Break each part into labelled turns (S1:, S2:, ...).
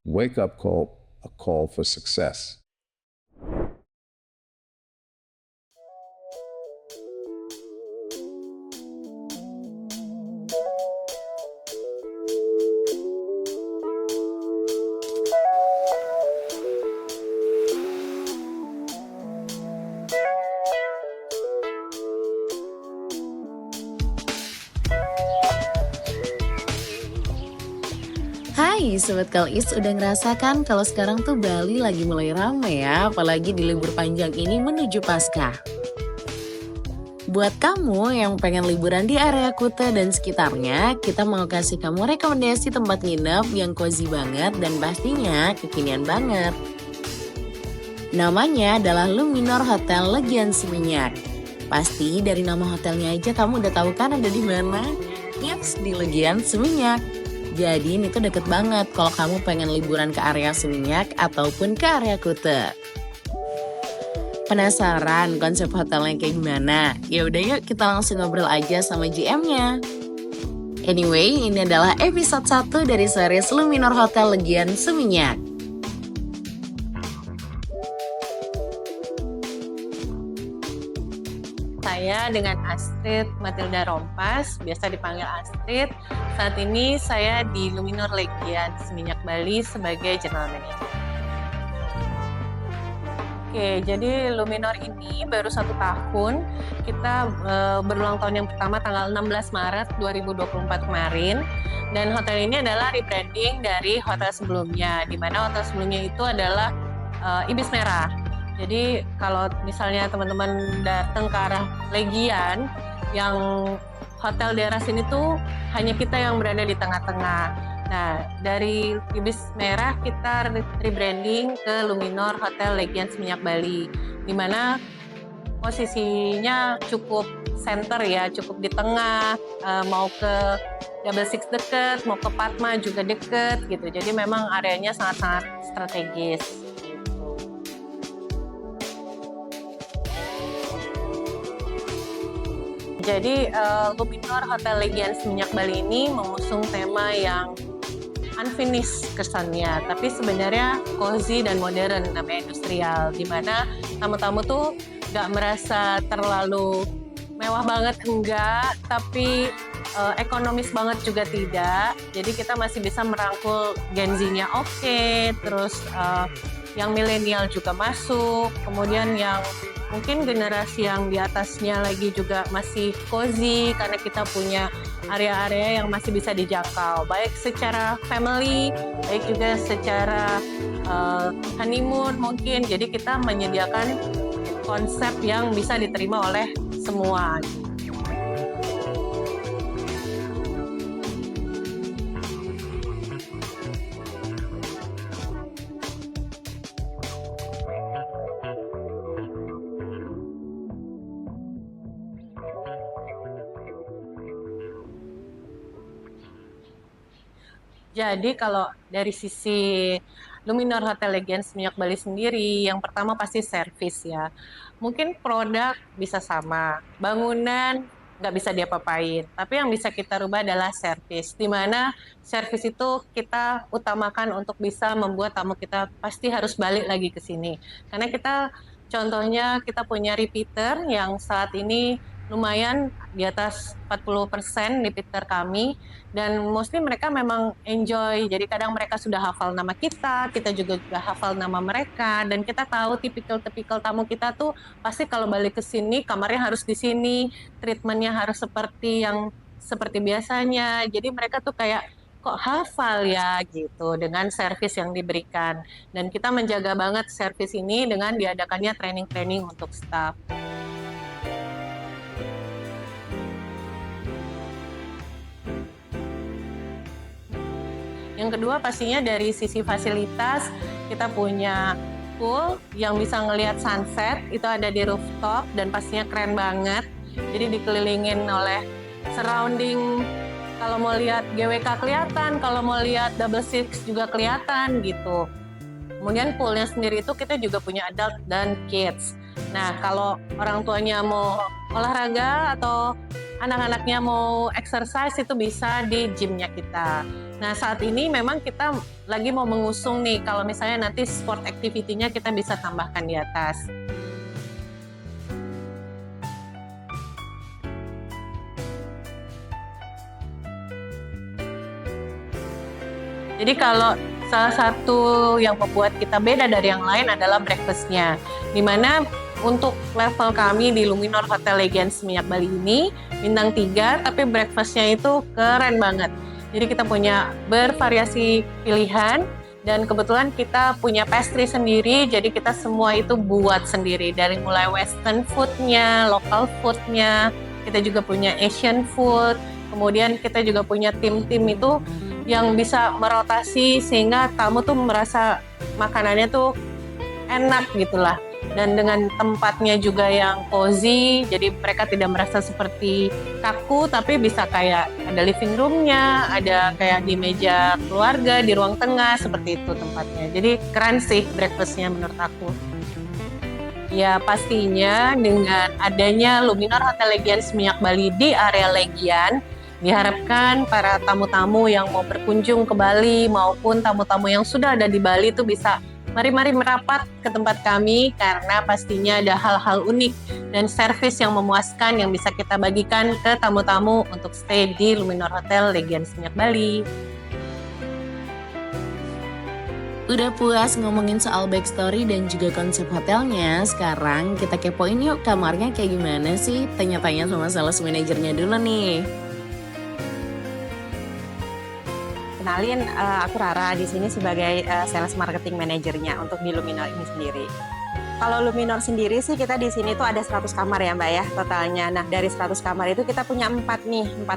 S1: wake-up call, a call for success.
S2: Hai Sobat Kalis, udah ngerasakan kalau sekarang tuh Bali lagi mulai rame ya, apalagi di libur panjang ini menuju Paskah. Buat kamu yang pengen liburan di area Kuta dan sekitarnya, kita mau kasih kamu rekomendasi tempat nginep yang cozy banget dan pastinya kekinian banget. Namanya adalah Luminor Hotel Legian Seminyak. Pasti dari nama hotelnya aja kamu udah tahu kan ada di mana? Yaps, di Legian Seminyak. Jadi ini tuh deket banget kalau kamu pengen liburan ke area Seminyak ataupun ke area Kuta. Penasaran konsep hotelnya kayak gimana? Ya udah yuk kita langsung ngobrol aja sama GM-nya. Anyway, ini adalah episode 1 dari series Luminor Hotel Legian Seminyak.
S3: Saya dengan Astrid Matilda Rompas, biasa dipanggil Astrid. Saat ini saya di Luminor Legian Seminyak Bali sebagai General Manager. Oke, jadi Luminor ini baru 1 tahun. Kita berulang tahun yang pertama tanggal 16 Maret 2024 kemarin. Dan hotel ini adalah rebranding dari hotel sebelumnya, di mana hotel sebelumnya itu adalah Ibis Merah. Jadi kalau misalnya teman-teman datang ke arah Legian, yang hotel daerah sini tuh hanya kita yang berada di tengah-tengah. Nah, dari Ibis Merah kita rebranding ke Luminor Hotel Legian Seminyak Bali, di mana posisinya cukup center ya, cukup di tengah, mau ke Double Six deket, mau ke Padma juga deket gitu. Jadi memang areanya sangat-sangat strategis. Jadi Luminor Hotel Legian Seminyak Bali ini mengusung tema yang unfinished kesannya, tapi sebenarnya cozy dan modern, namanya industrial, di mana tamu-tamu tuh nggak merasa terlalu mewah banget, enggak, tapi ekonomis banget juga tidak. Jadi kita masih bisa merangkul Gen Z-nya oke, terus yang milenial juga masuk, kemudian yang mungkin generasi yang di atasnya lagi juga masih cozy karena kita punya area-area yang masih bisa dijangkau, baik secara family, baik juga secara honeymoon mungkin. Jadi kita menyediakan konsep yang bisa diterima oleh semua. Jadi kalau dari sisi Luminor Hotel Legian Seminyak Bali sendiri, yang pertama pasti servis ya. Mungkin produk bisa sama, bangunan nggak bisa diapa-apain, tapi yang bisa kita rubah adalah servis. Di mana servis itu kita utamakan untuk bisa membuat tamu kita pasti harus balik lagi ke sini. Karena kita contohnya kita punya repeater yang saat ini lumayan di atas 40% repeater kami, dan mostly mereka memang enjoy. Jadi kadang mereka sudah hafal nama kita juga hafal nama mereka, dan kita tahu tipikal-tipikal tamu kita tuh pasti kalau balik ke sini kamarnya harus di sini, treatmentnya harus seperti biasanya. Jadi mereka tuh kayak kok hafal ya gitu dengan servis yang diberikan. Dan kita menjaga banget servis ini dengan diadakannya training-training untuk staff. Yang kedua pastinya dari sisi fasilitas, kita punya pool yang bisa ngelihat sunset, itu ada di rooftop dan pastinya keren banget. Jadi dikelilingin oleh surrounding, kalau mau lihat GWK kelihatan, kalau mau lihat Double Six juga kelihatan gitu. Kemudian poolnya sendiri itu kita juga punya adult dan kids. Nah, kalau orang tuanya mau olahraga atau anak-anaknya mau exercise itu bisa di gymnya kita. Nah, saat ini memang kita lagi mau mengusung nih, kalau misalnya nanti sport activity-nya kita bisa tambahkan di atas. Jadi kalau salah satu yang membuat kita beda dari yang lain adalah breakfast-nya. Dimana untuk level kami di Luminor Hotel Legends Minyak Bali ini, bintang 3, tapi breakfast-nya itu keren banget. Jadi kita punya bervariasi pilihan, dan kebetulan kita punya pastry sendiri, jadi kita semua itu buat sendiri. Dari mulai western food-nya, local food-nya, kita juga punya Asian food, kemudian kita juga punya tim-tim itu yang bisa merotasi sehingga tamu tuh merasa makanannya tuh enak gitulah. Dan dengan tempatnya juga yang cozy, jadi mereka tidak merasa seperti kaku, tapi bisa kayak ada living room-nya, ada kayak di meja keluarga, di ruang tengah, seperti itu tempatnya. Jadi keren sih breakfast-nya menurut aku. Ya pastinya dengan adanya Luminor Hotel Legends Minyak Bali di area Legian, diharapkan para tamu-tamu yang mau berkunjung ke Bali maupun tamu-tamu yang sudah ada di Bali itu bisa mari-mari merapat ke tempat kami karena pastinya ada hal-hal unik dan servis yang memuaskan yang bisa kita bagikan ke tamu-tamu untuk stay di Luminor Hotel Legends Minyak Bali.
S2: Udah puas ngomongin soal backstory dan juga konsep hotelnya, sekarang kita kepoin yuk kamarnya kayak gimana sih? Tanya-tanya sama sales manajernya dulu nih.
S4: Kenalin, aku Rara di sini sebagai sales marketing manajernya untuk di Luminor ini sendiri. Kalau Luminor sendiri sih kita di sini tuh ada 100 kamar ya Mbak ya totalnya. Nah dari 100 kamar itu kita punya 4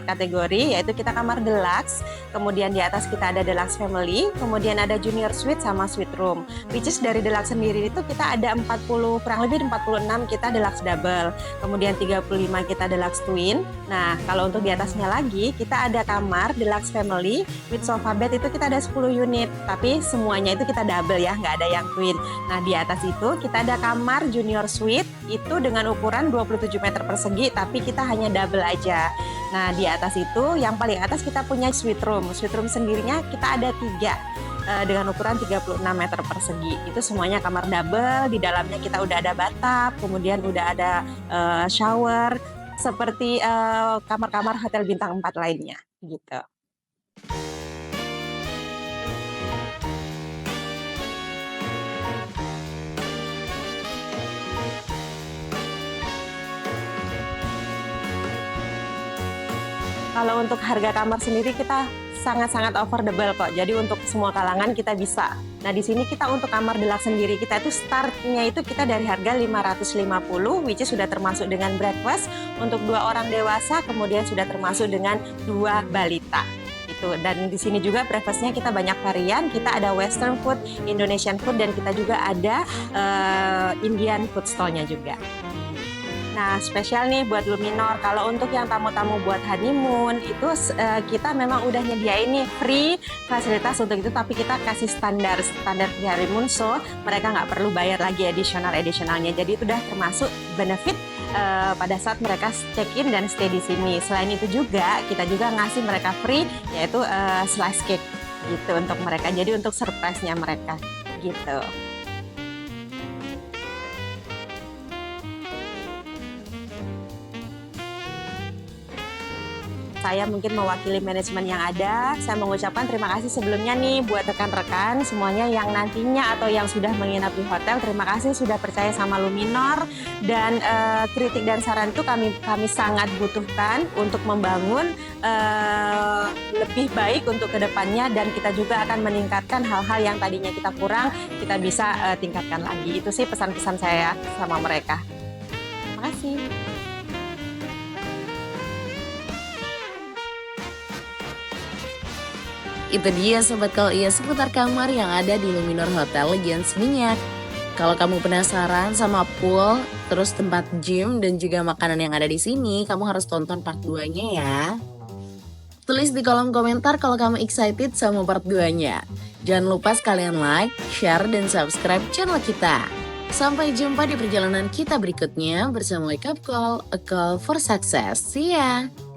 S4: kategori, yaitu kita kamar deluxe, kemudian di atas kita ada deluxe family, kemudian ada junior suite sama suite room. Which is dari deluxe sendiri itu kita ada 40, kurang lebih 46 kita deluxe double, kemudian 35 kita deluxe twin. Nah kalau untuk di atasnya lagi kita ada kamar deluxe family with sofa bed itu kita ada 10 unit, tapi semuanya itu kita double ya, nggak ada yang twin. Nah di atas itu kita ada kamar junior suite itu dengan ukuran 27 meter persegi, tapi kita hanya double aja. Nah di atas itu yang paling atas kita punya suite room. Suite room sendirinya kita ada 3 dengan ukuran 36 meter persegi. Itu semuanya kamar double, di dalamnya kita udah ada bathtub, kemudian udah ada shower seperti kamar-kamar hotel bintang 4 lainnya gitu. Kalau untuk harga kamar sendiri kita sangat-sangat affordable kok. Jadi untuk semua kalangan kita bisa. Nah di sini kita untuk kamar deluxe sendiri kita itu startnya itu kita dari harga 550, which is sudah termasuk dengan breakfast untuk 2 orang dewasa, kemudian sudah termasuk dengan 2 balita. Itu. Dan di sini juga breakfastnya kita banyak varian. Kita ada Western food, Indonesian food, dan kita juga ada Indian food stall-nya juga. Nah, spesial nih buat Luminor, kalau untuk yang tamu-tamu buat honeymoon, itu kita memang udah nyediain nih free fasilitas untuk itu, tapi kita kasih standar di honeymoon, so mereka nggak perlu bayar lagi additionalnya. Jadi itu udah termasuk benefit pada saat mereka check-in dan stay di sini. Selain itu juga, kita juga ngasih mereka free, yaitu slice cake gitu untuk mereka. Jadi untuk surprise-nya mereka gitu. Saya mungkin mewakili manajemen yang ada. Saya mengucapkan terima kasih sebelumnya nih buat rekan-rekan semuanya yang nantinya atau yang sudah menginap di hotel. Terima kasih sudah percaya sama Luminor, dan kritik dan saran itu kami sangat butuhkan untuk membangun lebih baik untuk kedepannya, dan kita juga akan meningkatkan hal-hal yang tadinya kita kurang, kita bisa tingkatkan lagi. Itu sih pesan-pesan saya sama mereka. Terima kasih.
S2: Itu dia sobat kalau iya seputar kamar yang ada di Luminor Hotel Legends Minyak. Kalau kamu penasaran sama pool, terus tempat gym dan juga makanan yang ada di sini, kamu harus tonton part 2-nya ya. Tulis di kolom komentar kalau kamu excited sama part 2-nya. Jangan lupa sekalian like, share, dan subscribe channel kita. Sampai jumpa di perjalanan kita berikutnya bersama Wake Up Call, a call for success. See ya!